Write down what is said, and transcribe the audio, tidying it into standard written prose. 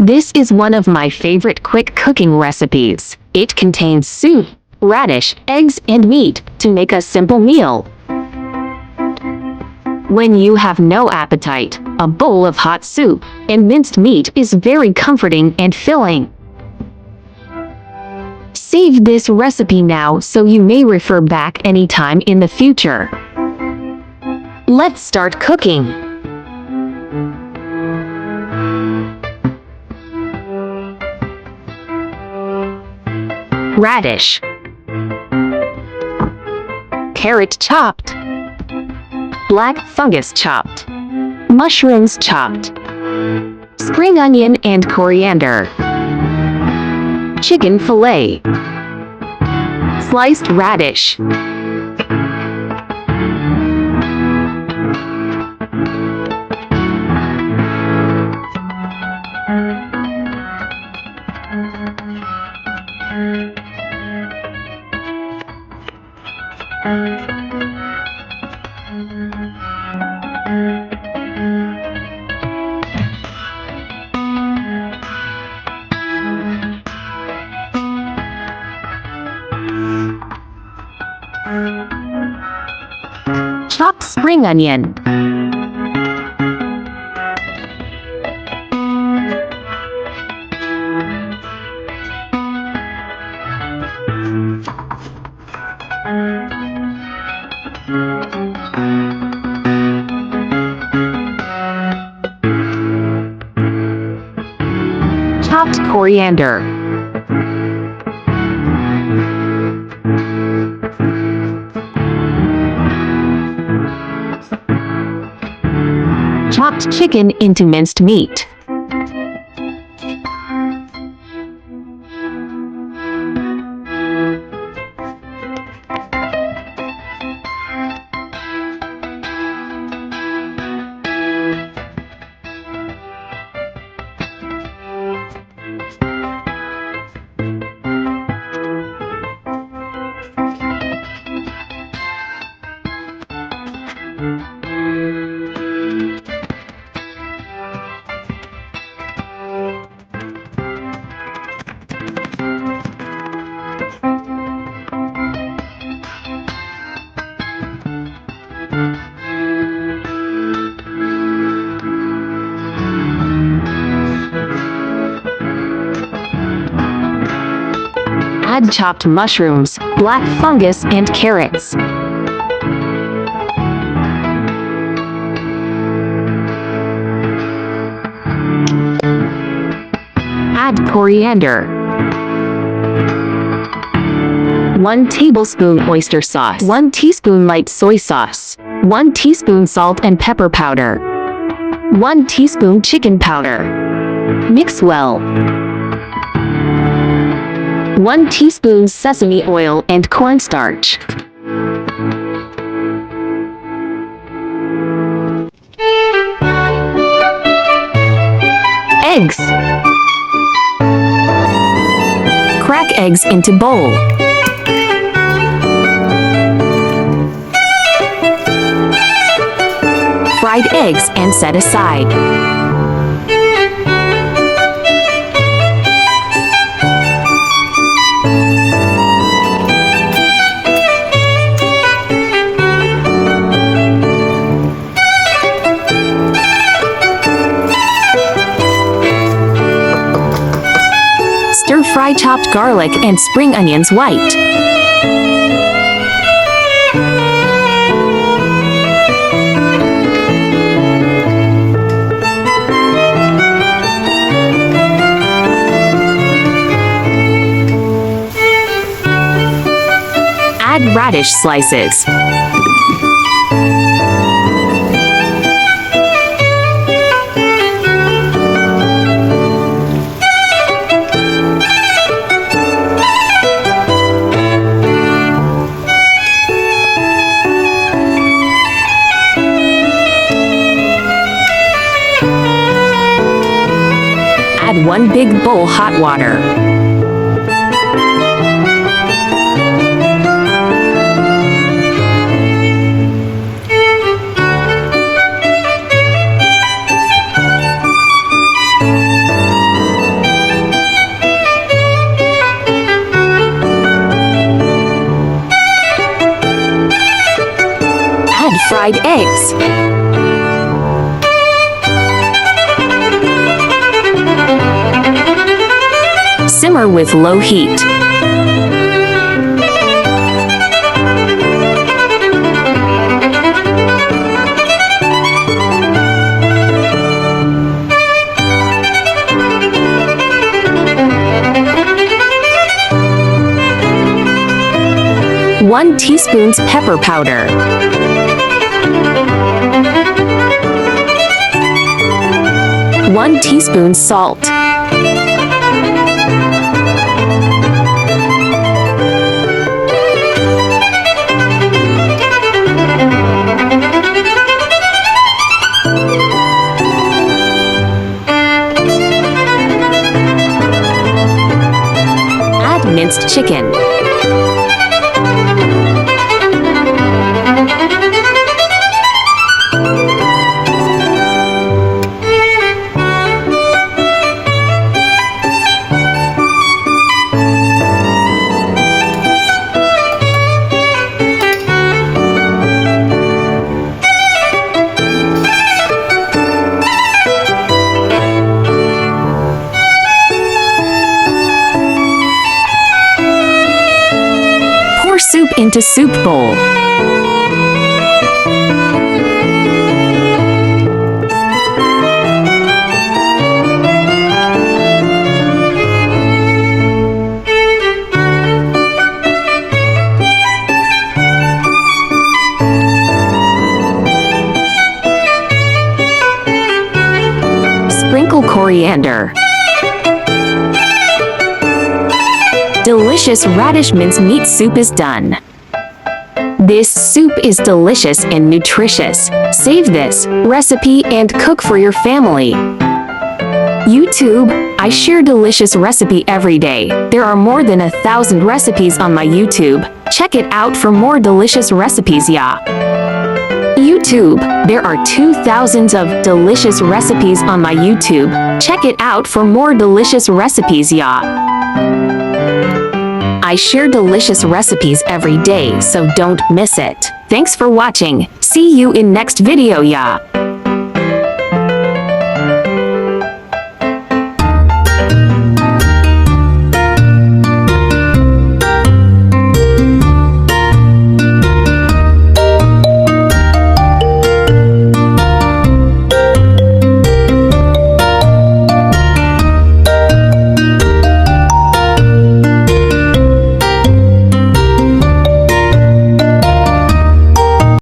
This is one of my favorite quick cooking recipes. It contains soup, radish, eggs, and meat to make a simple meal. When you have no appetite, a bowl of hot soup and minced meat is very comforting and filling. Save this recipe now so you may refer back anytime in the future. Let's start cooking. Radish, carrot chopped, black fungus chopped, mushrooms chopped, spring onion and coriander, chicken fillet, sliced radish, chopped spring onion, chopped coriander, chopped chicken into minced meat, add chopped mushrooms, black fungus, and carrots. Add coriander, 1 tablespoon oyster sauce, 1 teaspoon light soy sauce, 1 teaspoon salt and pepper powder, 1 teaspoon chicken powder. Mix well. 1 teaspoon sesame oil and cornstarch. Eggs. Crack eggs into bowl. Fried eggs and set aside. Stir-fry chopped garlic and spring onions white. Add radish slices. Add 1 big bowl hot water. eggs. Simmer with low heat. One teaspoon pepper powder. 1 teaspoon salt. Add minced chicken. Pour soup into soup bowl. Sprinkle coriander. Delicious radish mince meat soup is done. This soup is delicious and nutritious. Save this recipe and cook for your family. YouTube, I share delicious recipe every day. There are more than 1,000 recipes on my YouTube. Check it out for more delicious recipes, yeah. YouTube, there are 2,000 of delicious recipes on my YouTube. Check it out for more delicious recipes, yeah. I share delicious recipes every day, so don't miss it. Thanks for watching. See you in next video, yeah.